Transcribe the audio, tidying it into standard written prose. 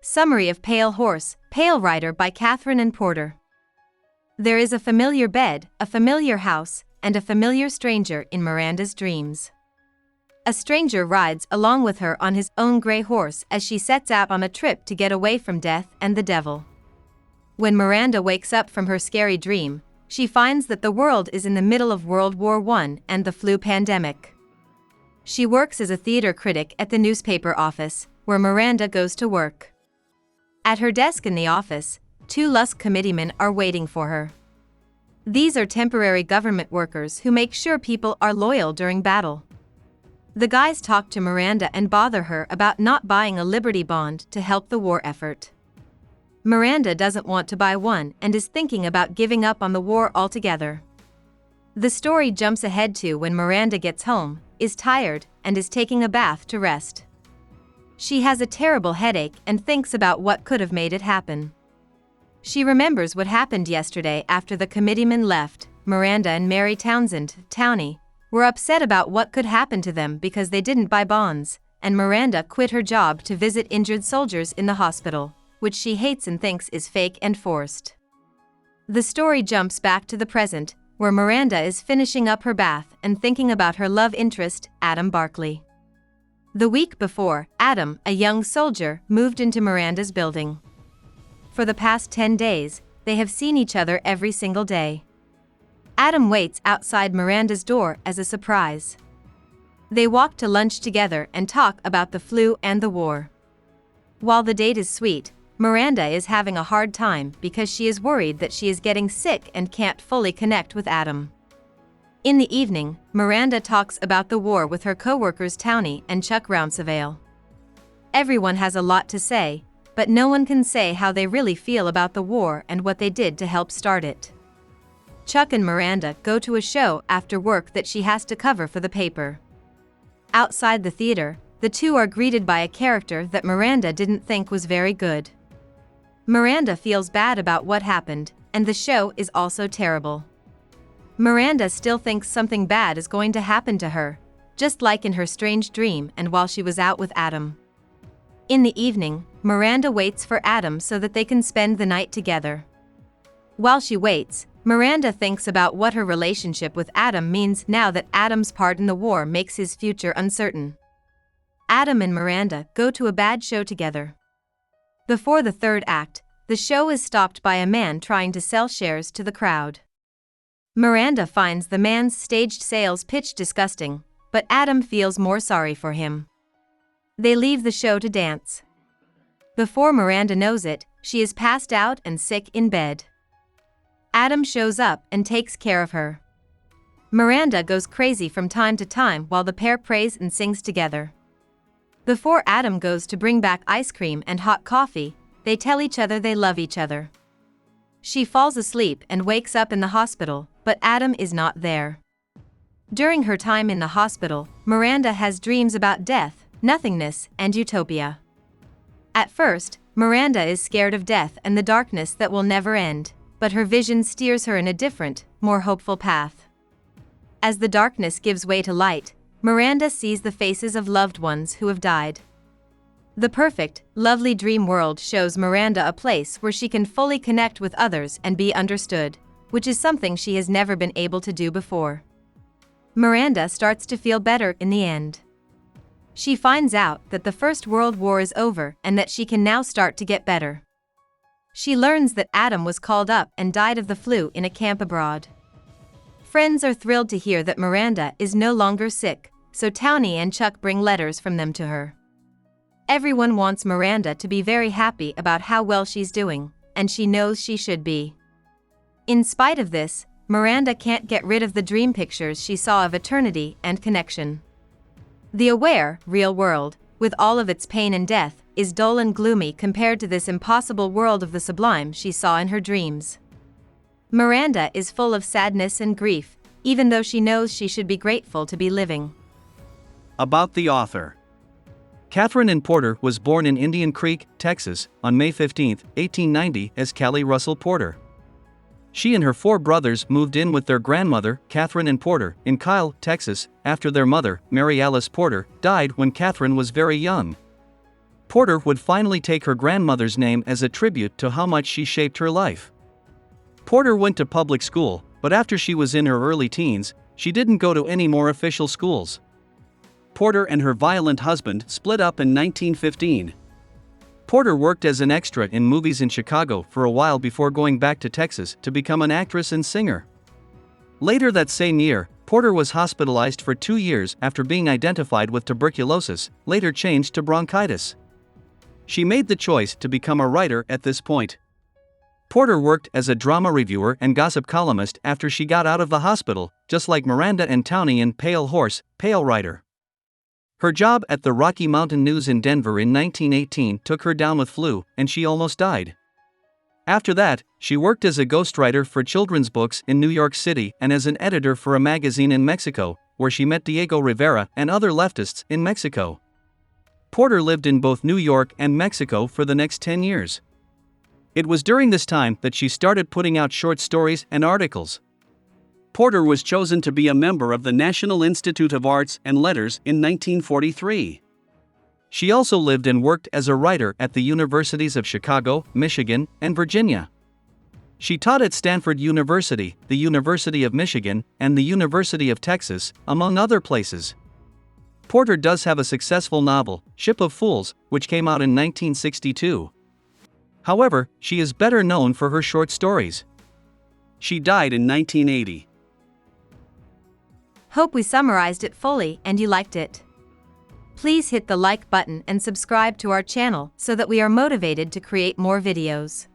Summary of Pale Horse, Pale Rider by Katherine and Porter. There is a familiar bed, a familiar house, and a familiar stranger in Miranda's dreams. A stranger rides along with her on his own gray horse as she sets out on a trip to get away from death and the devil. When Miranda wakes up from her scary dream, she finds that the world is in the middle of World War I and the flu pandemic. She works as a theater critic at the newspaper office, where Miranda goes to work. At her desk in the office, 2 Lusk committeemen are waiting for her. These are temporary government workers who make sure people are loyal during battle. The guys talk to Miranda and bother her about not buying a Liberty Bond to help the war effort. Miranda doesn't want to buy one and is thinking about giving up on the war altogether. The story jumps ahead to when Miranda gets home, is tired, and is taking a bath to rest. She has a terrible headache and thinks about what could have made it happen. She remembers what happened yesterday after the committeemen left. Miranda and Mary Townie, were upset about what could happen to them because they didn't buy bonds, and Miranda quit her job to visit injured soldiers in the hospital, which she hates and thinks is fake and forced. The story jumps back to the present, where Miranda is finishing up her bath and thinking about her love interest, Adam Barkley. The week before, Adam, a young soldier, moved into Miranda's building. For the past 10 days, they have seen each other every single day. Adam waits outside Miranda's door as a surprise. They walk to lunch together and talk about the flu and the war. While the date is sweet, Miranda is having a hard time because she is worried that she is getting sick and can't fully connect with Adam. In the evening, Miranda talks about the war with her co-workers Townie and Chuck Rouncevale. Everyone has a lot to say, but no one can say how they really feel about the war and what they did to help start it. Chuck and Miranda go to a show after work that she has to cover for the paper. Outside the theater, the two are greeted by a character that Miranda didn't think was very good. Miranda feels bad about what happened, and the show is also terrible. Miranda still thinks something bad is going to happen to her, just like in her strange dream and while she was out with Adam. In the evening, Miranda waits for Adam so that they can spend the night together. While she waits, Miranda thinks about what her relationship with Adam means now that Adam's part in the war makes his future uncertain. Adam and Miranda go to a bad show together. Before the third act, the show is stopped by a man trying to sell shares to the crowd. Miranda finds the man's staged sales pitch disgusting, but Adam feels more sorry for him. They leave the show to dance. Before Miranda knows it, she is passed out and sick in bed. Adam shows up and takes care of her. Miranda goes crazy from time to time while the pair prays and sings together. Before Adam goes to bring back ice cream and hot coffee, they tell each other they love each other. She falls asleep and wakes up in the hospital, but Adam is not there. During her time in the hospital, Miranda has dreams about death, nothingness, and utopia. At first, Miranda is scared of death and the darkness that will never end, but her vision steers her in a different, more hopeful path. As the darkness gives way to light, Miranda sees the faces of loved ones who have died. The perfect, lovely dream world shows Miranda a place where she can fully connect with others and be understood, which is something she has never been able to do before. Miranda starts to feel better in the end. She finds out that the First World War is over and that she can now start to get better. She learns that Adam was called up and died of the flu in a camp abroad. Friends are thrilled to hear that Miranda is no longer sick, so Townie and Chuck bring letters from them to her. Everyone wants Miranda to be very happy about how well she's doing, and she knows she should be. In spite of this, Miranda can't get rid of the dream pictures she saw of eternity and connection. The aware, real world, with all of its pain and death, is dull and gloomy compared to this impossible world of the sublime she saw in her dreams. Miranda is full of sadness and grief, even though she knows she should be grateful to be living. About the author. Katherine and Porter was born in Indian Creek, Texas, on May 15, 1890 as Callie Russell Porter. She and her 4 brothers moved in with their grandmother, Katherine and Porter, in Kyle, Texas, after their mother, Mary Alice Porter, died when Katherine was very young. Porter would finally take her grandmother's name as a tribute to how much she shaped her life. Porter went to public school, but after she was in her early teens, she didn't go to any more official schools. Porter and her violent husband split up in 1915. Porter worked as an extra in movies in Chicago for a while before going back to Texas to become an actress and singer. Later that same year, Porter was hospitalized for 2 years after being identified with tuberculosis, later changed to bronchitis. She made the choice to become a writer at this point. Porter worked as a drama reviewer and gossip columnist after she got out of the hospital, just like Miranda and Townie in Pale Horse, Pale Rider. Her job at the Rocky Mountain News in Denver in 1918 took her down with flu, and she almost died. After that, she worked as a ghostwriter for children's books in New York City and as an editor for a magazine in Mexico, where she met Diego Rivera and other leftists in Mexico. Porter lived in both New York and Mexico for the next 10 years. It was during this time that she started putting out short stories and articles. Porter was chosen to be a member of the National Institute of Arts and Letters in 1943. She also lived and worked as a writer at the universities of Chicago, Michigan, and Virginia. She taught at Stanford University, the University of Michigan, and the University of Texas, among other places. Porter does have a successful novel, Ship of Fools, which came out in 1962. However, she is better known for her short stories. She died in 1980. Hope we summarized it fully and you liked it. Please hit the like button and subscribe to our channel so that we are motivated to create more videos.